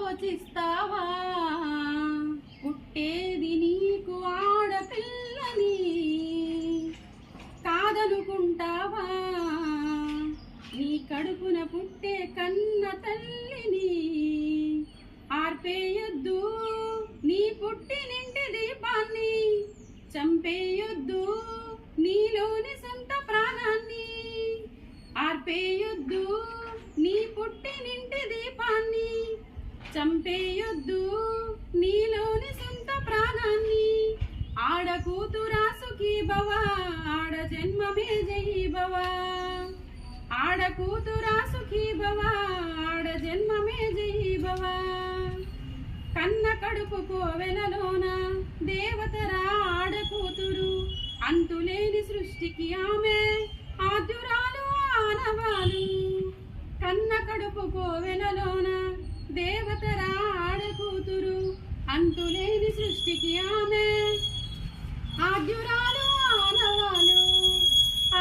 ఆలోచిస్తావా? పుట్టేది నీకు ఆడపిల్లని కాదనుకుంటావా? నీ కడుపున పుట్టే కన్న తల్లిని ఆర్పేయొద్దు, నీ పుట్టినింటి దీపాన్ని చంపేయొద్దు, నీలోని సొంత ప్రాణాన్ని ఆర్పేయొద్దు, నీ పుట్టినింటి దీపాన్ని చంపేయొద్దు, నీలోని సొంత ప్రాణాన్ని. ఆడకూతురా సుఖీ భవ, ఆడ జన్మమే జై భవ. ఆడకూతురా సుఖీ భవ, ఆడ జన్మమే జై భవ. కన్న కడుపు కోవెలలోన దేవతరా ఆడకూతురు, అంతులేని సృష్టికి ఆమె ఆద్యురాలు ఆనవాలు. కన్న కడుపు కోవెలలోన దేవతరా ఆడకూతురు, అంతులేని సృష్టికి ఆమె ఆద్యురాలు ఆనవాలు.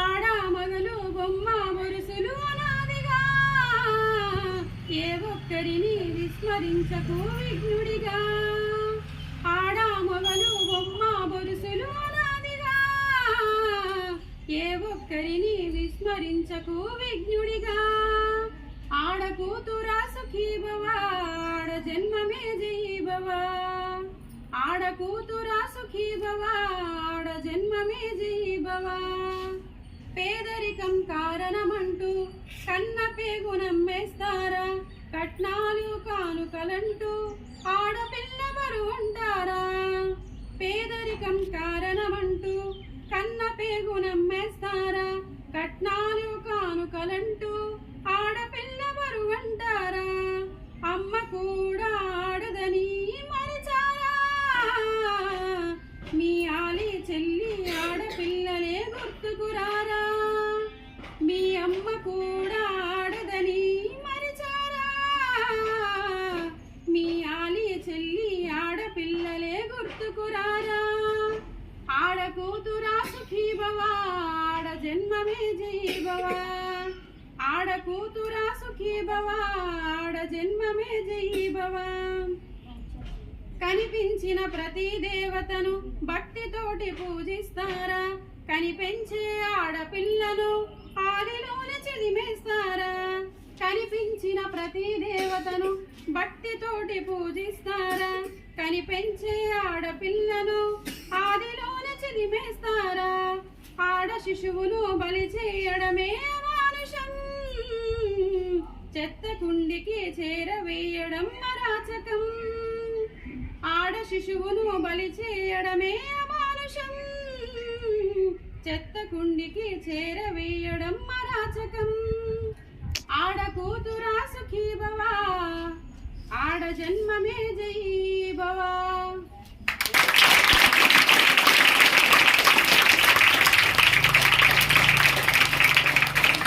ఆడ మగలు బొమ్మ వరుసలు అనాదిగా, ఏ ఒక్కరిని విస్మరించకు విఘ్నుడిగా. ఆడ మొగలు బొమ్మ వరుసలు అనాదిగా, ఏ ఒక్కరిని విస్మరించకు విఘ్నుడిగా. ఆడకూతురా సుఖీ భవ, ఆడ జన్మమే జై భవ. ఆడకూతురా సుఖీ భవ, ఆడ జన్మమే జై భవ. పేదరికం కారణమంటూ కన్న పేగు నమ్మేస్తారా? కట్నాలు కానుకలంటూ ఆడపిల్ల బరువంటారా? పేదరికం కారణమంటూ కన్న పేగు నమ్మేస్తారా? కట్నాలు కానుకలంటూ ఆడపిల్ల బరువంటారా? అమ్మ కూడా ఆడదని మరిచారా? మీ ఆలి చెల్లి ఆడపిల్లలే గుర్తుకురారా? మీ అమ్మ కూడా ఆడదని మరిచారా? మీ ఆలి చెల్లి ఆడపిల్లలే గుర్తుకురారా? ఆడకూతురా సుఖీ భవ, ఆడ జన్మమే జై భవ. ఆడకూతురా సుఖీ భవ, ఆడ జన్మమే జై భవ. కనిపించిన ప్రతి దేవతను భక్తితోటి పూజిస్తారా? కనిపించే ఆడపిల్లను ఆదిలోనే చిదిమేస్తారా? కనిపించిన ప్రతి దేవతను భక్తితోటి పూజిస్తారా? కనిపించే ఆడపిల్లను ఆదిలోనే చిదిమేస్తారా? ఆడ శిశువును బలి చేయడమే మానుషం, చెత్త కుండికి చేరవేయడం అరాచకం. ఆడ శిశువును బలి చేయడమే అమానుషం, చెత్త కుండికి చేరవేయడం అరాచకం. ఆడకూతురా సుఖీ భవ, ఆడ జన్మమే జై భవ.